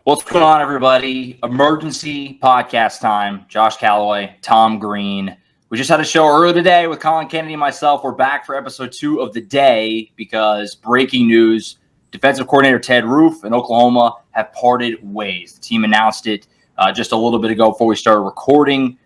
What's going on, everybody? Emergency podcast time. Josh Callaway, Tom Green. We just had a show earlier today with Colin Kennedy and myself. We're back for episode 2 of the day because breaking news, defensive coordinator Ted Roof and Oklahoma have parted ways. The team announced it just a little bit ago before we started recording.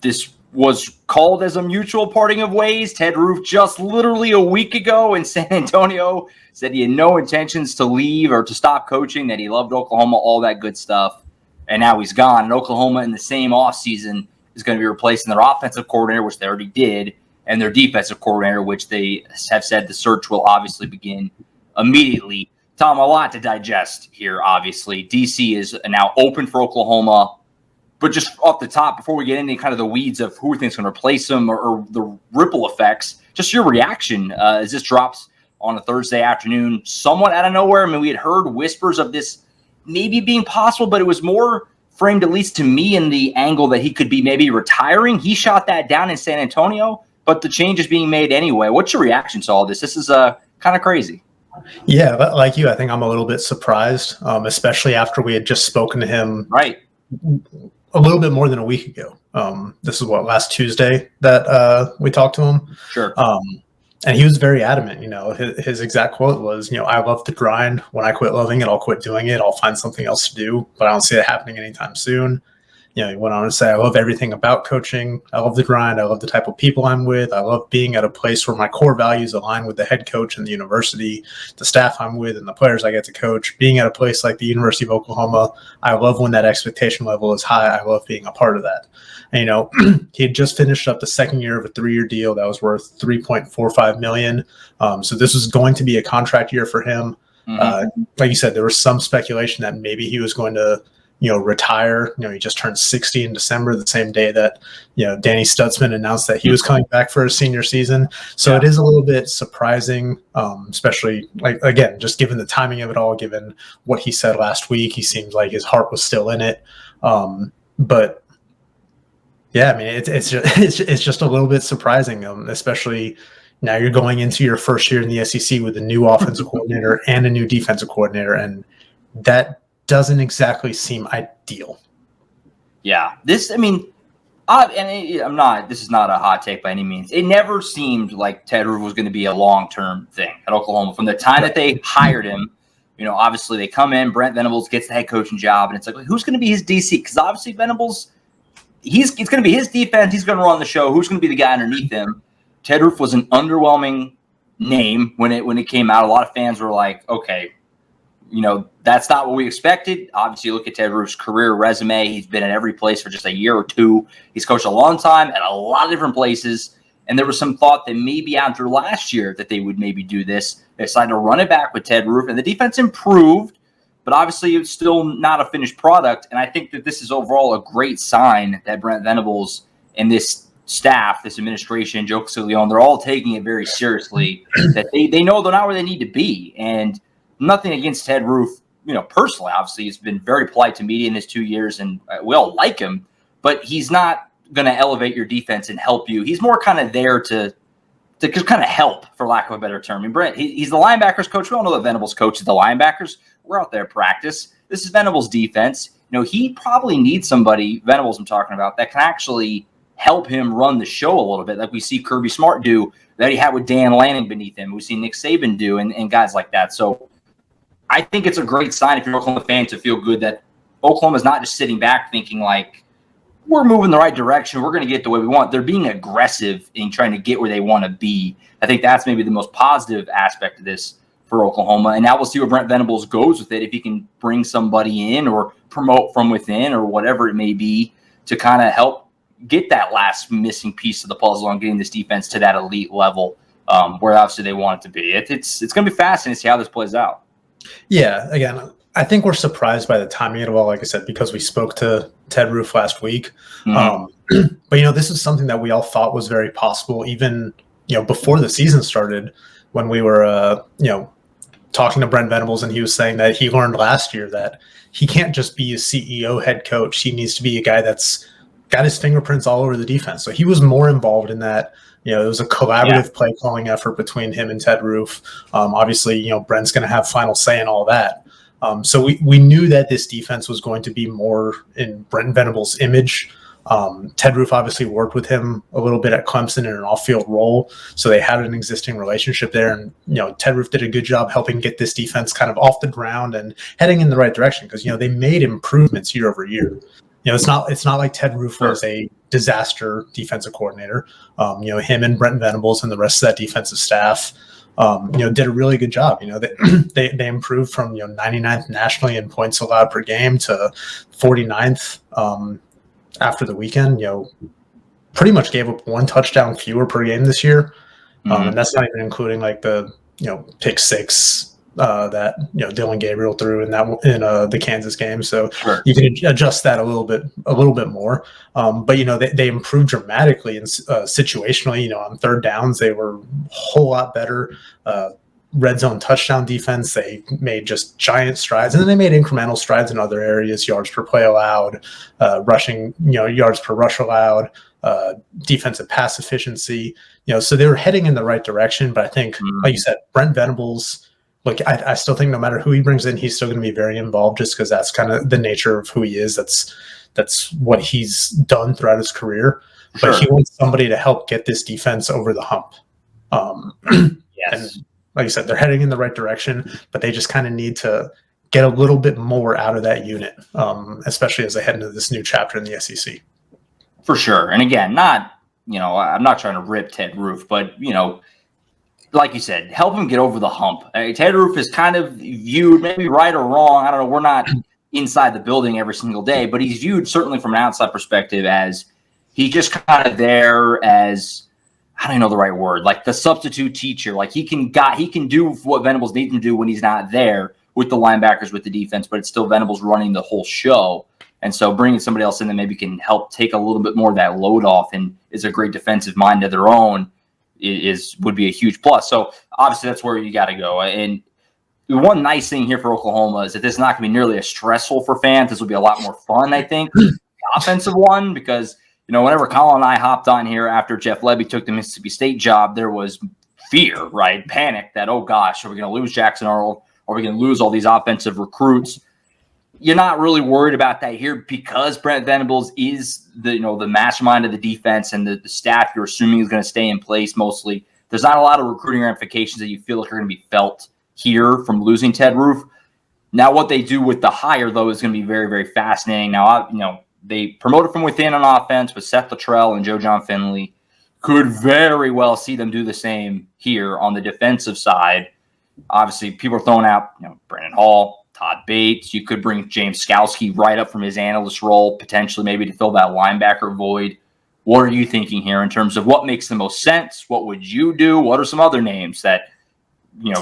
This was called as a mutual parting of ways. Ted Roof just literally a week ago in San Antonio said he had no intentions to leave or to stop coaching, that he loved Oklahoma, all that good stuff. And now he's gone. And Oklahoma in the same offseason is going to be replacing their offensive coordinator, which they already did, and their defensive coordinator, which they have said the search will obviously begin immediately. Tom, a lot to digest here, obviously. DC is now open for Oklahoma. But just off the top, before we get into kind of the weeds of who we think is going to replace him or the ripple effects, just your reaction as this drops on a Thursday afternoon, somewhat out of nowhere. I mean, we had heard whispers of this maybe being possible, but it was more framed, at least to me, in the angle that he could be maybe retiring. He shot that down in San Antonio, but the change is being made anyway. What's your reaction to all this? This is kind of crazy. Yeah, like you, I think I'm a little bit surprised, especially after we had just spoken to him a little bit more than a week ago. This is last Tuesday that we talked to him. Sure. And he was very adamant. His exact quote was, I love the grind. When I quit loving it, I'll quit doing it. I'll find something else to do, but I don't see it happening anytime soon. He went on to say, I love everything about coaching. I love the grind. I love the type of people I'm with. I love being at a place where my core values align with the head coach and the university, the staff I'm with, and the players I get to coach. Being at a place like the University of Oklahoma, I love when that expectation level is high. I love being a part of that. And, he had just finished up the second year of a 3-year deal that was worth $3.45 million. So this was going to be a contract year for him. Mm-hmm. Like you said, there was some speculation that maybe he was going to retire. He just turned 60 in December, the same day that, Danny Stutzman announced that he was coming back for his senior season. So It is a little bit surprising, especially again, just given the timing of it all, given what he said last week. He seemed like his heart was still in it. But yeah, I mean, it's just a little bit surprising, especially now you're going into your first year in the SEC with a new offensive coordinator and a new defensive coordinator. And that doesn't exactly seem ideal. Yeah, this is not a hot take by any means. It never seemed like Ted Roof was going to be a long-term thing at Oklahoma. From the time that they hired him, obviously they come in, Brent Venables gets the head coaching job, and it's like, who's going to be his DC? Because obviously Venables, it's going to be his defense. He's going to run the show. Who's going to be the guy underneath him? Ted Roof was an underwhelming name when it came out. A lot of fans were like, okay, that's not what we expected. Obviously, you look at Ted Roof's career resume. He's been at every place for just a year or two. He's coached a long time at a lot of different places. And there was some thought that maybe after last year that they would maybe do this. They decided to run it back with Ted Roof, and the defense improved. But obviously, it's still not a finished product. And I think that this is overall a great sign that Brent Venables and this staff, this administration, Joe Castiglione, they're all taking it very seriously, that they know they're not where they need to be. And nothing against Ted Roof, personally. Obviously, he's been very polite to media in his 2 years, and we all like him. But he's not going to elevate your defense and help you. He's more kind of there to kind of help, for lack of a better term. I mean, Brent, he's the linebackers coach. We all know that Venables coaches the linebackers. We're out there at practice. This is Venables' defense. He probably needs somebody, Venables I'm talking about, that can actually help him run the show a little bit, like we see Kirby Smart do, that he had with Dan Lanning beneath him. We see Nick Saban do, and guys like that. So I think it's a great sign if you're an Oklahoma fan to feel good that Oklahoma's not just sitting back thinking like, we're moving the right direction, we're going to get the way we want. They're being aggressive in trying to get where they want to be. I think that's maybe the most positive aspect of this for Oklahoma. And now we'll see where Brent Venables goes with it, if he can bring somebody in or promote from within or whatever it may be to kind of help get that last missing piece of the puzzle on getting this defense to that elite level where obviously they want it to be. It's going to be fascinating to see how this plays out. Yeah, again, I think we're surprised by the timing of it all, like I said, because we spoke to Ted Roof last week. Mm-hmm. But, this is something that we all thought was very possible, even, before the season started, when we were, talking to Brent Venables, and he was saying that he learned last year that he can't just be a CEO head coach. He needs to be a guy that's got his fingerprints all over the defense. So he was more involved in that. It was a collaborative play calling effort between him and Ted Roof. Obviously, Brent's going to have final say in all that. So we knew that this defense was going to be more in Brent Venables' image. Ted Roof obviously worked with him a little bit at Clemson in an off-field role, so they had an existing relationship there. And Ted Roof did a good job helping get this defense kind of off the ground and heading in the right direction because they made improvements year over year. It's not like Ted Roof was a disaster defensive coordinator. Him and Brent Venables and the rest of that defensive staff, did a really good job. They improved from 99th nationally in points allowed per game to 49th after the weekend. Pretty much gave up one touchdown fewer per game this year, and that's not even including like the pick six that Dylan Gabriel threw in the Kansas game. So you can adjust that a little bit more. But they improved dramatically and situationally. On third downs they were a whole lot better. Red zone touchdown defense, they made just giant strides, and then they made incremental strides in other areas: yards per play allowed, rushing, yards per rush allowed, defensive pass efficiency. So they were heading in the right direction. But I think, like you said, Brent Venables. Look, I still think no matter who he brings in, he's still going to be very involved just because that's kind of the nature of who he is. That's what he's done throughout his career. Sure. But he wants somebody to help get this defense over the hump. Yes. And like I said, they're heading in the right direction, but they just kind of need to get a little bit more out of that unit, especially as they head into this new chapter in the SEC. For sure. And again, I'm not trying to rip Ted Roof, but, like you said, help him get over the hump. Ted Roof is kind of viewed, maybe right or wrong, I don't know, we're not inside the building every single day, but he's viewed certainly from an outside perspective as he just kind of there as, I don't know the right word, like the substitute teacher. Like he can do what Venables needs him to do when he's not there with the linebackers, with the defense, but it's still Venables running the whole show. And so bringing somebody else in that maybe can help take a little bit more of that load off and is a great defensive mind of their own would be a huge plus. So obviously that's where you got to go. And the one nice thing here for Oklahoma is that this is not going to be nearly as stressful for fans. This will be a lot more fun, I think, the offensive one, because whenever Colin and I hopped on here after Jeff Lebby took the Mississippi State job, there was fear, right? Panic that, oh gosh, are we going to lose Jackson Arnold? Are we going to lose all these offensive recruits? You're not really worried about that here because Brent Venables is the mastermind of the defense, and the staff you're assuming is going to stay in place mostly. There's not a lot of recruiting ramifications that you feel like are going to be felt here from losing Ted Roof. Now, what they do with the hire, though, is going to be very, very fascinating. Now, they promoted from within on offense with Seth Luttrell and Joe John Finley. Could very well see them do the same here on the defensive side. Obviously, people are throwing out, Brandon Hall, Todd Bates. You could bring James Skalski right up from his analyst role, potentially maybe to fill that linebacker void. What are you thinking here in terms of what makes the most sense? What would you do? What are some other names that,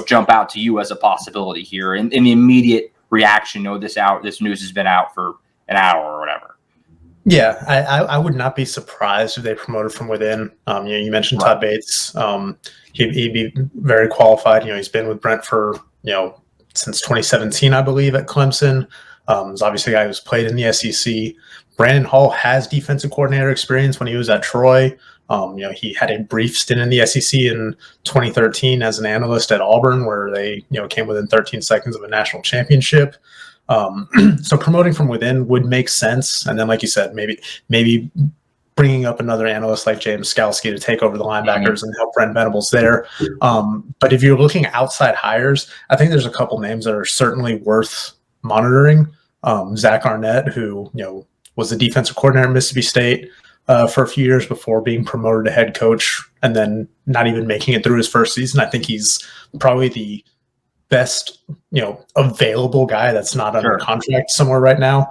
jump out to you as a possibility here in the immediate reaction? This news has been out for an hour or whatever. Yeah, I would not be surprised if they promoted from within. You mentioned Todd Bates. He'd be very qualified. He's been with Brent for, since 2017, I believe, at Clemson. He's obviously a guy who's played in the SEC. Brandon Hall has defensive coordinator experience when he was at Troy. He had a brief stint in the SEC in 2013 as an analyst at Auburn, where they, came within 13 seconds of a national championship. So promoting from within would make sense. And then, like you said, maybe bringing up another analyst like James Skalski to take over the linebackers and help Brent Venables there. But if you're looking outside hires, I think there's a couple names that are certainly worth monitoring. Zach Arnett, who was the defensive coordinator at Mississippi State for a few years before being promoted to head coach and then not even making it through his first season. I think he's probably the best, available guy that's not under contract somewhere right now.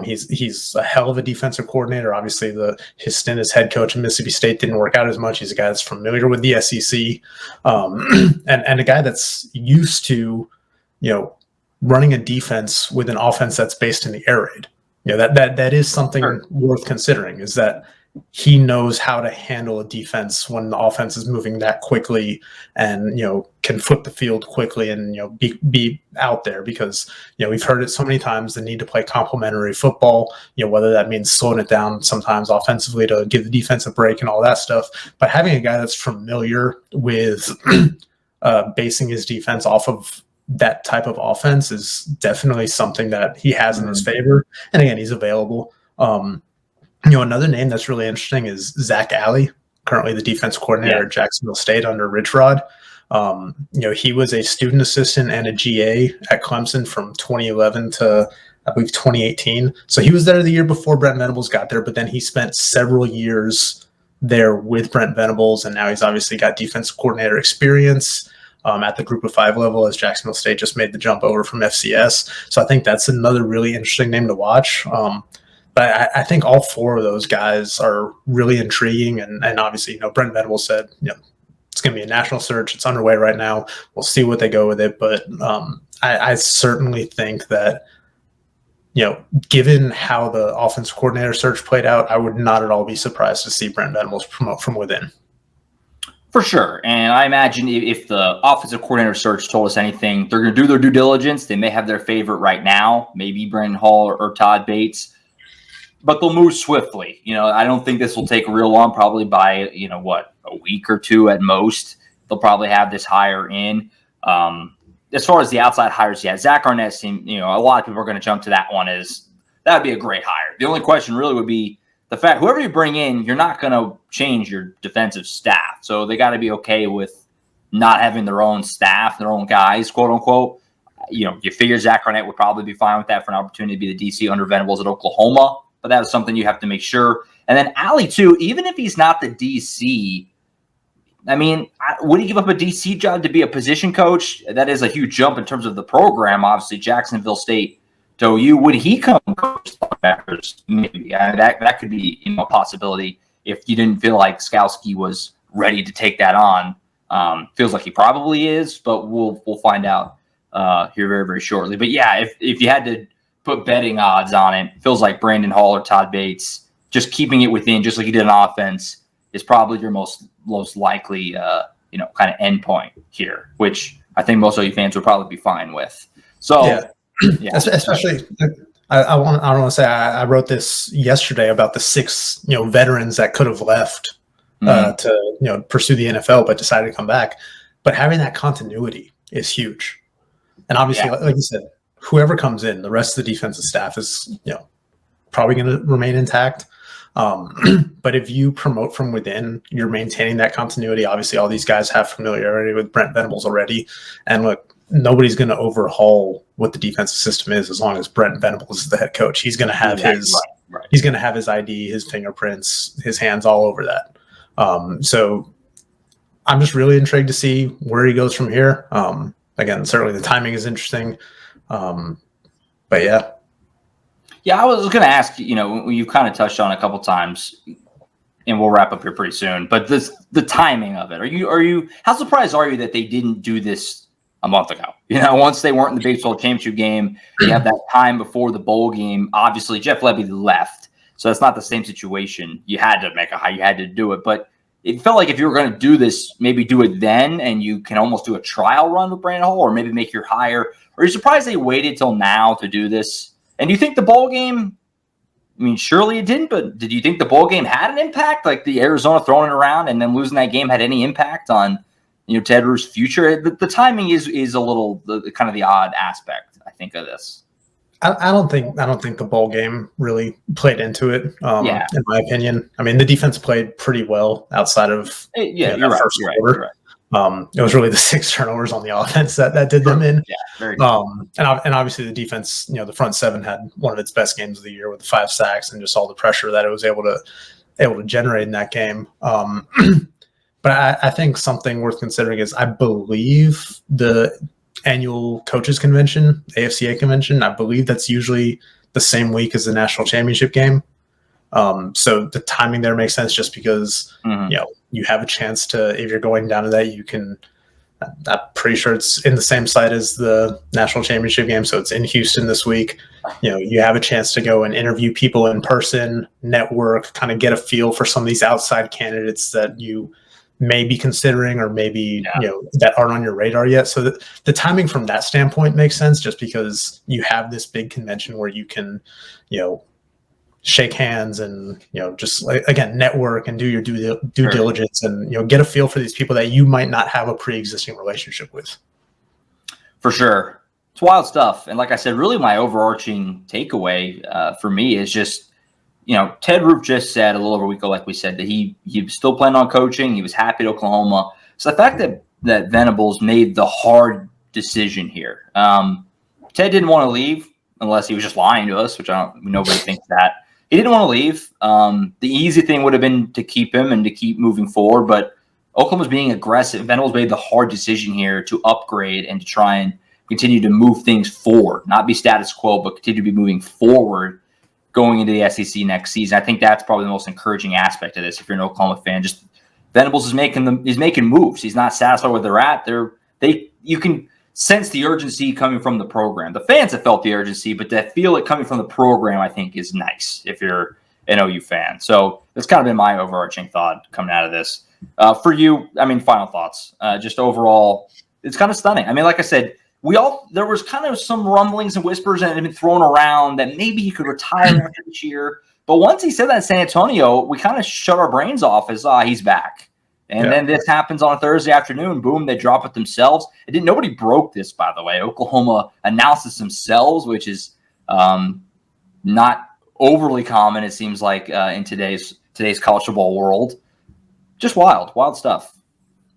He's a hell of a defensive coordinator. Obviously, his stint as head coach at Mississippi State didn't work out as much. He's a guy that's familiar with the SEC, and a guy that's used to, running a defense with an offense that's based in the air raid. That is something worth considering. Is that he knows how to handle a defense when the offense is moving that quickly and, can flip the field quickly and, be out there because, we've heard it so many times, the need to play complementary football, whether that means slowing it down sometimes offensively to give the defense a break and all that stuff. But having a guy that's familiar with basing his defense off of that type of offense is definitely something that he has in his favor. And again, he's available. Another name that's really interesting is Zach Alley, currently the defense coordinator at Jacksonville State under Rich Rod. He was a student assistant and a GA at Clemson from 2011 to, I believe, 2018. So he was there the year before Brent Venables got there, but then he spent several years there with Brent Venables, and now he's obviously got defensive coordinator experience at the Group of 5 level, as Jacksonville State just made the jump over from FCS. So I think that's another really interesting name to watch. But I think all 4 of those guys are really intriguing. And obviously, Brent Venables said, it's going to be a national search. It's underway right now. We'll see what they go with it. But I certainly think that, given how the offensive coordinator search played out, I would not at all be surprised to see Brent Venables promote from within. For sure. And I imagine if the offensive coordinator search told us anything, they're going to do their due diligence. They may have their favorite right now, maybe Brandon Hall or Todd Bates, but they'll move swiftly. I don't think this will take real long, probably by, a week or 2 at most. They'll probably have this hire in. As far as the outside hires, Zach Arnett seemed, a lot of people are going to jump to that one as that would be a great hire. The only question really would be the fact whoever you bring in, you're not going to change your defensive staff. So they got to be okay with not having their own staff, their own guys, quote unquote. You figure Zach Arnett would probably be fine with that for an opportunity to be the DC under Venables at Oklahoma, but that is something you have to make sure. And then Alley too, even if he's not the DC, I mean, would he give up a DC job to be a position coach? That is a huge jump in terms of the program. Obviously, Jacksonville State to OU. Would he come coach linebackers? Maybe that could be a possibility if you didn't feel like Skowski was ready to take that on. Feels like he probably is, but we'll find out here very, very shortly. But yeah, if you had to put betting odds on it, feels like Brandon Hall or Todd Bates, just keeping it within, just like he did on offense, is probably your most likely, kind of end point here, which I think most OU fans would probably be fine with. So, yeah. Especially, I want to say I wrote this yesterday about the 6, veterans that could have left to, pursue the NFL, but decided to come back. But having that continuity is huge. And obviously, like you said, whoever comes in, the rest of the defensive staff is, probably going to remain intact. But if you promote from within, you're maintaining that continuity. Obviously, all these guys have familiarity with Brent Venables already. And look, nobody's going to overhaul what the defensive system is as long as Brent Venables is the head coach. He's going to have he's going to have his ID, his fingerprints, his hands all over that. So I'm just really intrigued to see where he goes from here. Again, certainly the timing is interesting. But yeah. Yeah, I was going to ask, you kind of touched on a couple times, and we'll wrap up here pretty soon. But the timing of it, are you? How surprised are you that they didn't do this a month ago? Once they weren't in the Big 12 championship game, you have that time before the bowl game. Obviously, Jeff Lebby left, so that's not the same situation. You had to make a hire, you had to do it, but it felt like if you were going to do this, maybe do it then, and you can almost do a trial run with Brandon Hall, or maybe make your hire. Are you surprised they waited till now to do this? And do you think the bowl game, I mean, surely it didn't, but did you think the bowl game had an impact? Like the Arizona throwing it around and then losing that game had any impact on, Ted Rue's future? The timing is a little kind of the odd aspect, I think, of this. I don't think the bowl game really played into it. In my opinion, I mean, the defense played pretty well outside of first quarter. Right. It was really the 6 turnovers on the offense that did them in. Yeah, very good. And obviously the defense, the front 7 had one of its best games of the year with the 5 sacks and just all the pressure that it was able to generate in that game. But I think something worth considering is I believe the annual coaches convention, AFCA convention, I believe that's usually the same week as the national championship game. So the timing there makes sense just because, you have a chance to, if you're going down to that, you can, I'm pretty sure it's in the same site as the national championship game. So it's in Houston this week. You have a chance to go and interview people in person, network, kind of get a feel for some of these outside candidates that you may be considering or maybe, that aren't on your radar yet. So the timing from that standpoint makes sense just because you have this big convention where you can, shake hands and, just again, network and do your due diligence and, get a feel for these people that you might not have a pre-existing relationship with. For sure. It's wild stuff. And like I said, really my overarching takeaway for me is just, Ted Roof just said a little over a week ago, like we said, that he was still planning on coaching. He was happy at Oklahoma. So the fact that Venables made the hard decision here. Ted didn't want to leave unless he was just lying to us, which nobody thinks that. He didn't want to leave. The easy thing would have been to keep him and to keep moving forward, but Oklahoma's being aggressive. Venables made the hard decision here to upgrade and to try and continue to move things forward, not be status quo, but continue to be moving forward going into the SEC next season. I think that's probably the most encouraging aspect of this. If you're an Oklahoma fan, just Venables is making moves. He's not satisfied where they're at. You can sense the urgency coming from the program. The fans have felt the urgency, but to feel it coming from the program, I think, is nice if you're an OU fan. So that's kind of been my overarching thought coming out of this. For you, final thoughts. Just overall, it's kind of stunning. Like I said, there was kind of some rumblings and whispers that had been thrown around that maybe he could retire after this year. But once he said that in San Antonio, we kind of shut our brains off as he's back. And then this happens on a Thursday afternoon. Boom, they drop it themselves. Nobody broke this, by the way. Oklahoma announced this themselves, which is not overly common, it seems like, in today's college football world. Just wild stuff.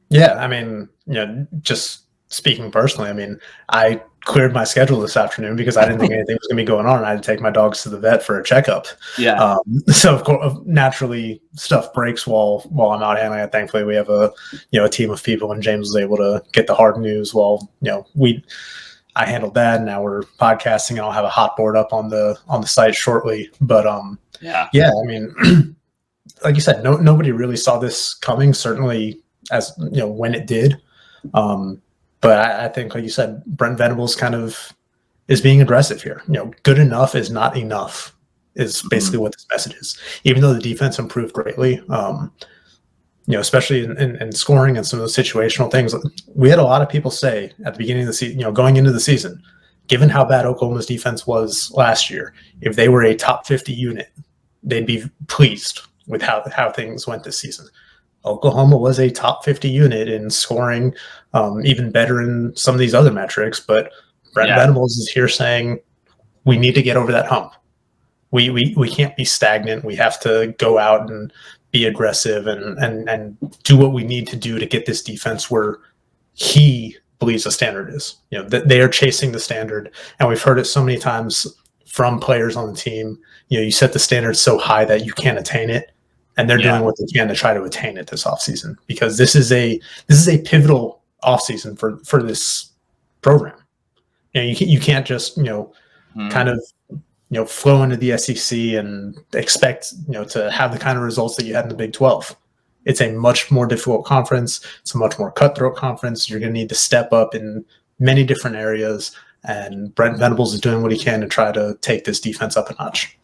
Yeah, just speaking personally, I cleared my schedule this afternoon because I didn't think anything was going to be going on. I had to take my dogs to the vet for a checkup. Yeah. So of course, naturally, stuff breaks while I'm out handling it. Thankfully, we have a team of people, and James was able to get the hard news while I handled that. And now we're podcasting, and I'll have a hot board up on the site shortly. But like you said, nobody really saw this coming. Certainly, as when it did. But I think, like you said, Brent Venables kind of is being aggressive here. Good enough is not enough is basically what this message is. Even though the defense improved greatly, especially in scoring and some of those situational things, we had a lot of people say at the beginning of the season, going into the season, given how bad Oklahoma's defense was last year, if they were a top 50 unit, they'd be pleased with how things went this season. Oklahoma was a top 50 unit in scoring, even better in some of these other metrics. But Brent Venables is here saying we need to get over that hump. We can't be stagnant. We have to go out and be aggressive and do what we need to do to get this defense where he believes the standard is. That they are chasing the standard, and we've heard it so many times from players on the team. You set the standard so high that you can't attain it. And they're doing what they can to try to attain it this offseason, because this is a pivotal offseason for this program. You can't just kind of flow into the SEC and expect to have the kind of results that you had in the Big 12. It's a much more difficult conference. It's a much more cutthroat conference. You're going to need to step up in many different areas, and Brent Venables is doing what he can to try to take this defense up a notch.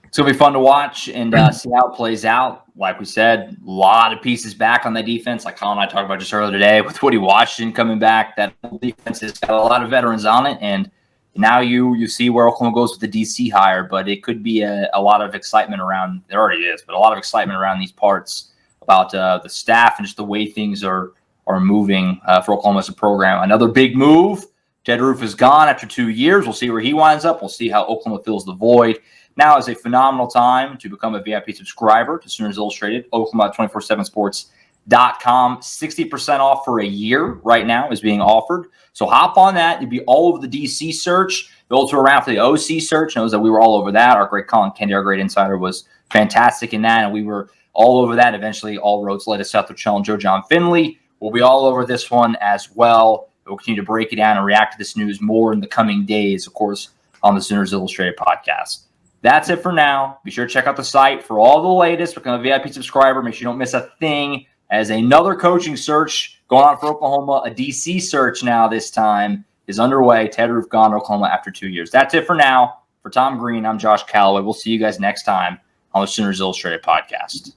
It's going to be fun to watch and see how it plays out. Like we said, a lot of pieces back on the defense, like Colin and I talked about just earlier today, with Woody Washington coming back. That defense has got a lot of veterans on it, and now you see where Oklahoma goes with the DC hire, but it could be a lot of excitement around – there already is, but a lot of excitement around these parts about the staff and just the way things are moving for Oklahoma as a program. Another big move. Ted Roof is gone after 2 years. We'll see where he winds up. We'll see how Oklahoma fills the void. Now is a phenomenal time to become a VIP subscriber to Sooners Illustrated, Oklahoma247sports.com. 60% off for a year right now is being offered. So hop on that. You'll be all over the DC search. Those who are around for the OC search knows that we were all over that. Our great Colin Kennedy, our great insider, was fantastic in that, and we were all over that. Eventually, all roads led to Seth Rochelle and Joe John Finley. We'll be all over this one as well. We'll continue to break it down and react to this news more in the coming days, of course, on the Sooners Illustrated podcast. That's it for now. Be sure to check out the site for all the latest. Become a VIP subscriber. Make sure you don't miss a thing, as another coaching search going on for Oklahoma. A DC search now this time is underway. Ted Roof gone to Oklahoma after 2 years. That's it for now. For Tom Green, I'm Josh Callaway. We'll see you guys next time on the Sooners Illustrated podcast.